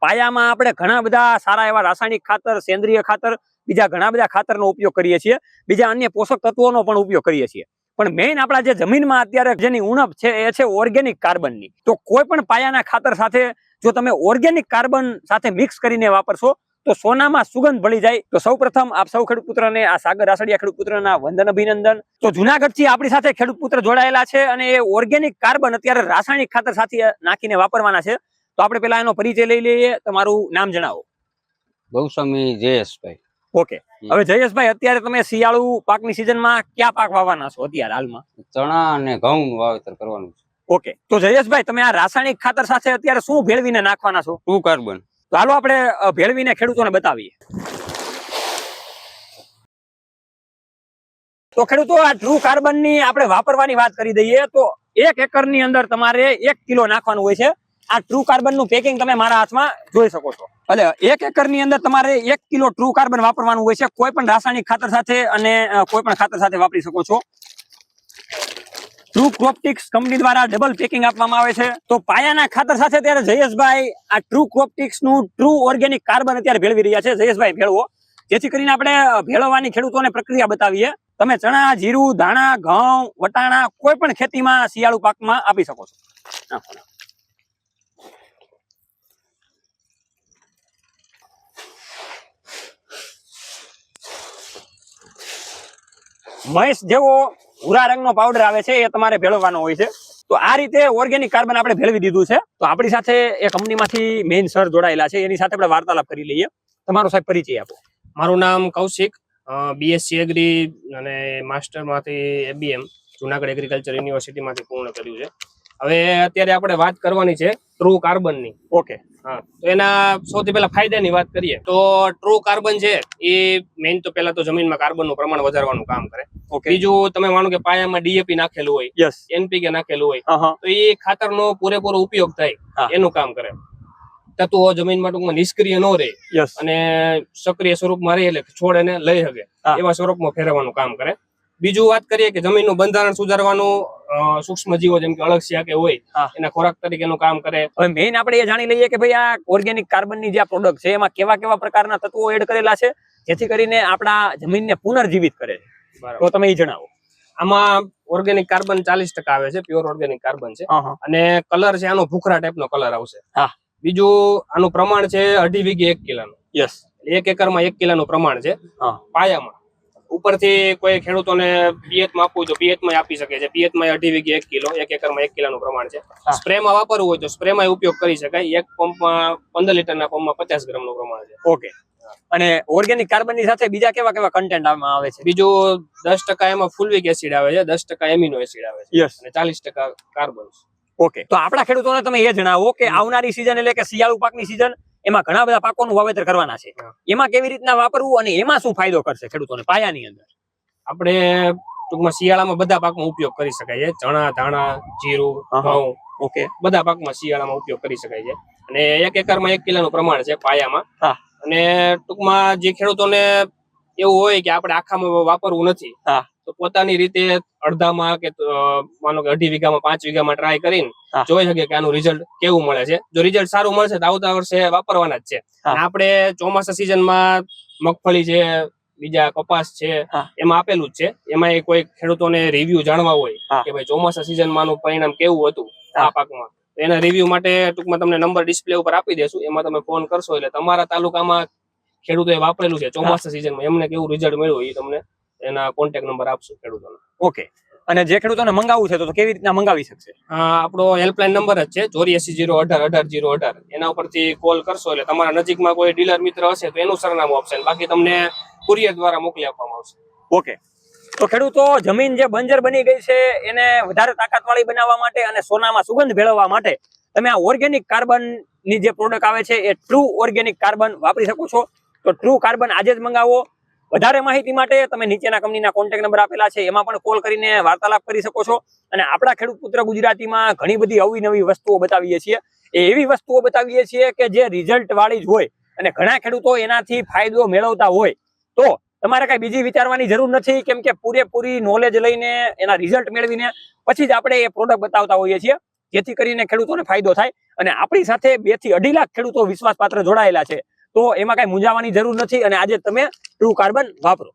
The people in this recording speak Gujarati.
પાયામાં આપણે ઘણા બધા સારા એવા રાસાયણિક ખાતર, સેન્દ્રિય ખાતર, બીજા ઘણા બધા ખાતરનો ઉપયોગ કરીએ છીએ, બીજા અન્ય પોષક તત્વોનો પણ ઉપયોગ કરીએ છીએ. પણ મેઇન આપણા જે જમીનમાં અત્યારે જેની ઉણપ છે એ છે ઓર્ગેનિક કાર્બનની. તો કોઈ પણ પાયાના ખાતર સાથે જો તમે ઓર્ગેનિક કાર્બન સાથે મિક્સ કરીને વાપરશો તો સોનામાં સુગંધ ભળી જાય. તો સૌપ્રથમ આપ સૌ ખેડૂત પુત્રને, આ સાગર રાસડિયા ખેડૂત પુત્રના વંદન અભિનંદન. તો જુનાગઢથી આપણી સાથે ખેડૂત પુત્ર જોડાયેલા છે અને એ ઓર્ગેનિક કાર્બન અત્યારે રાસાયણિક ખાતર સાથે નાખીને વાપરવાના છે. તો આપણે પેલા એનો પરિચય લઈ લઈએ. તમારું નામ જણાવો. ગૌસ્વામી જયેશભાઈ. ઓકે, હવે જયેશભાઈ, અત્યારે તમે શિયાળુ પાકની સિઝનમાં કયા પાક વાવવાના છો અત્યારે હાલમાં? ચણા અને ઘઉં વાવેતર કરવાનું છે. ઓકે, તો જયેશભાઈ, તમે આ રાસાયણિક ખાતર સાથે અત્યારે શું ભેળવીને નાખવાના છો? True carbon. તો હાલો આપણે ભેળવીને ખેડૂતોને બતાવીએ. તો ખેડૂતો, આ ટ્રુ કાર્બન ની આપણે વાપરવાની વાત કરી દઈએ તો 1 એકરની અંદર તમારે 1 કિલો નાખવાનું હોય છે. આ ટ્રુ કાર્બન નું પેકિંગ તમે મારા હાથમાં જોઈ શકો છો. એટલે 1 એકરની અંદર તમારે 1 કિલો ટ્રુ કાર્બન વાપરવાનું હોય છે. કોઈ પણ રાસાયણિક ખાતર સાથે અને કોઈ પણ ખાતર સાથે વાપરી શકો છો. ટ્રુ ક્રોપ્ટિક્સ કંપની દ્વારા ડબલ પેકિંગ આપવામાં આવે છે. તો પાયાના ખાતર સાથે ત્યારે જયેશભાઈ આ ટ્રુ ક્રોપ્ટિક્સ નું ટ્રુ ઓર્ગેનિક કાર્બન અત્યારે ભેળવી રહ્યા છે. જયેશભાઈ, ભેળવો, જેથી કરીને આપણે ભેળવવાની ખેડૂતોને પ્રક્રિયા બતાવીએ. તમે ચણા, જીરું, ધાણા, ઘઉં, વટાણા કોઈ પણ ખેતીમાં શિયાળુ પાકમાં આપી શકો છો. મહેશ જેવો ભૂરા રંગનો પાવડર આવે છે એ તમારે ભેળવવાનો હોય છે. તો આ રીતે ઓર્ગેનિક કાર્બન આપણે ભેળવી દીધું છે. તો આપણી સાથે એ કંપનીમાંથી મેઇન સર જોડાયેલા છે, એની સાથે આપણે વાર્તાલાપ કરી લઈએ. તમારો સાહેબ પરિચય આપો. મારું નામ કૌશિક, બીએસસી એગ્રી અને માસ્ટરમાંથી એબીએમ જુનાગઢ એગ્રીકલ્ચર યુનિવર્સિટીમાંથી પૂર્ણ કર્યું છે. હવે અત્યારે આપણે વાત કરવાની છે ટ્રુ કાર્બનની. ઓકે, હા, તો એના સૌથી પહેલા ફાયદાની વાત કરીએ તો ટ્રુ કાર્બન છે એ મેઇન તો પહેલા તો જમીનમાં કાર્બનનું પ્રમાણ વધારવાનું કામ કરે. બીજું, તમે માનો કે પાયામાં ડીએપી નાખેલું હોય, યસ, એનપીકે નાખેલું હોય, તો એ ખાતરનો પૂરેપૂરો ઉપયોગ થાય એનું કામ કરે. તત્વો જમીનમાં ટૂંકમાં નિષ્ક્રિય ન રહે અને સક્રિય સ્વરૂપમાં રહે, એટલે છોડ એને લઈ શકે એવા સ્વરૂપમાં ફેરવવાનું કામ કરે. બીજું વાત કરીએ કે જમીનનું બંધારણ સુધારવાનું, સૂક્ષ્મ જીવો જેમ કે અળસિયા કે હોય એના ખોરાક તરીકેનું કામ કરે. હવે મેઇન આપણે એ જાણી લઈએ કે ભાઈ આ ઓર્ગેનિક કાર્બનની જે પ્રોડક્ટ છે એમાં કેવા કેવા પ્રકારના તત્વો એડ કરેલા છે જેથી કરીને આપણા જમીનને પુનર્જીવિત કરે છે. તો તમે એ જણાવો. આમાં ઓર્ગેનિક કાર્બન 40% આવે છે, પ્યોર ઓર્ગેનિક કાર્બન છે. અને કલર છે આનો ભૂખરા ટાઈપનો કલર આવશે. બીજું, આનું પ્રમાણ છે 2.5 વીઘે 1 કિલોનું. યસ, 1 એકરમાં 1 કિલોનું પ્રમાણ છે પાયામાં. ઉપરથી કોઈ ખેડૂતોને પિયતમાં આપવું હોય તો પિયતમાં આપી શકે છે. પિયતમાં 2.5 વીઘે 1 કિલો, 1 એકરમાં 1 કિલોનું પ્રમાણ છે. સ્પ્રેમાં વાપરવું હોય તો સ્પ્રેમાં ઉપયોગ કરી શકાય. એક પંપમાં 15 લીટરના પંપમાં 50 ગ્રામનું પ્રમાણ છે. ઓકે, અને ઓર્ગેનિક કાર્બનની સાથે બીજા કેવા કેવા કન્ટેન્ટ આમાં આવે છે? બીજું 10% એમાં ફુલવિક એસિડ આવે છે, 10% એમિનો એસિડ આવે છે, યસ, અને 40% કાર્બન. ઓકે, તો આપણા ખેડૂતોને તમે એ જણાવો કે આવનારી સિઝન એટલે કે શિયાળુ પાકની સિઝન, એમાં ઘણા બધા પાકોનું વાવેતર કરવાના છે. એમાં કેવી રીતના વાપરવું અને એમાં શું ફાયદો કરશે ખેડૂતોને પાયાની અંદર? આપણે ટૂંકમાં શિયાળામાં બધા પાકમાં ઉપયોગ કરી શકાય છે. ચણા, ધાણા, જીરું, ઘઉં, ઓકે, બધા પાકમાં શિયાળામાં ઉપયોગ કરી શકાય છે. અને 1 એકરમાં 1 કિલોનું પ્રમાણ છે પાયામાં. અને ટૂંકમાં જે ખેડૂતોને એવું હોય કે આપણે આખામાં વાપરવું નથી, તો પોતાની રીતે અડધામાં કે માનો કે 2.5 વીઘામાં 5 વીઘામાં ટ્રાય કરીને જોઈ શકે કે આનું રિઝલ્ટ કેવું મળે છે. જો રિઝલ્ટ સારું મળશે તો આવતા વર્ષે વાપરવાના જ છે. આપણે ચોમાસા સિઝનમાં મગફળી છે, બીજા કપાસ છે, એમાં આપેલું જ છે. એમાં કોઈ ખેડૂતોને રિવ્યુ જાણવા હોય કે ભાઈ ચોમાસા સિઝનમાં પરિણામ કેવું હતું આ પાકમાં, તો એના રિવ્યુ માટે ટૂંકમાં તમને નંબર ડિસ્પ્લે ઉપર આપી દેશું. એમાં તમે ફોન કરશો એટલે તમારા તાલુકામાં ખેડૂતોએ વાપરેલું છે ચોમાસા સિઝનમાં, એમને કેવું રિઝલ્ટ મળ્યું એ તમને એના કોન્ટેક્ટ નંબર આપશું ખેડૂતોને. ઓકે, અને જે ખેડૂતોને મંગાવવું છે તો કેવી રીતના મંગાવી શકશે? આપણો હેલ્પલાઇન નંબર જ છે 8480181818. એના ઉપરથી કોલ કરશો એટલે તમારા નજીકમાં કોઈ ડીલર મિત્ર હશે તો એનું સરનામું આપશે, બાકી તમને કુરિયર દ્વારા મોકલી આપવામાં આવશે. ઓકે, તો ખેડૂતો, જમીન જે બંજર બની ગઈ છે એને વધારે તાકાતવાળી બનાવવા માટે અને સોનામાં સુગંધ ભેળવવા માટે તમે આ ઓર્ગેનિક કાર્બન ની જે પ્રોડક્ટ આવે છે એ ટ્રુ ઓર્ગેનિક કાર્બન વાપરી શકો છો. તો ટ્રુ કાર્બન આજે જ મંગાવો. વધારે માહિતી માટે તમે નીચેના કંપનીના કોન્ટેક્ટ નંબર આપેલા છે એમાં પણ કોલ કરીને વાર્તાલાપ કરી શકો છો. અને આપણા ખેડૂત પુત્ર ગુજરાતીમાં ઘણી બધી અવનવી વસ્તુઓ બતાવીએ છીએ. એવી વસ્તુઓ બતાવીએ છીએ કે જે રિઝલ્ટ વાળી જ હોય અને ઘણા ખેડૂતો એનાથી ફાયદો મેળવતા હોય. તો તમારે કઈ બીજી વિચારવાની જરૂર નથી, કેમ કે પૂરેપૂરી નોલેજ લઈને એના રિઝલ્ટ મેળવીને પછી જ આપણે એ પ્રોડક્ટ બતાવતા હોઈએ છીએ, જેથી કરીને ખેડૂતોને ફાયદો થાય. અને આપણી સાથે 2 થી 2.5 લાખ ખેડૂતો વિશ્વાસપાત્ર જોડાયેલા છે. તો એમાં કઈ મૂંઝાવાની જરૂર નથી અને આજે તમે ટ્રુ કાર્બન વાપરો.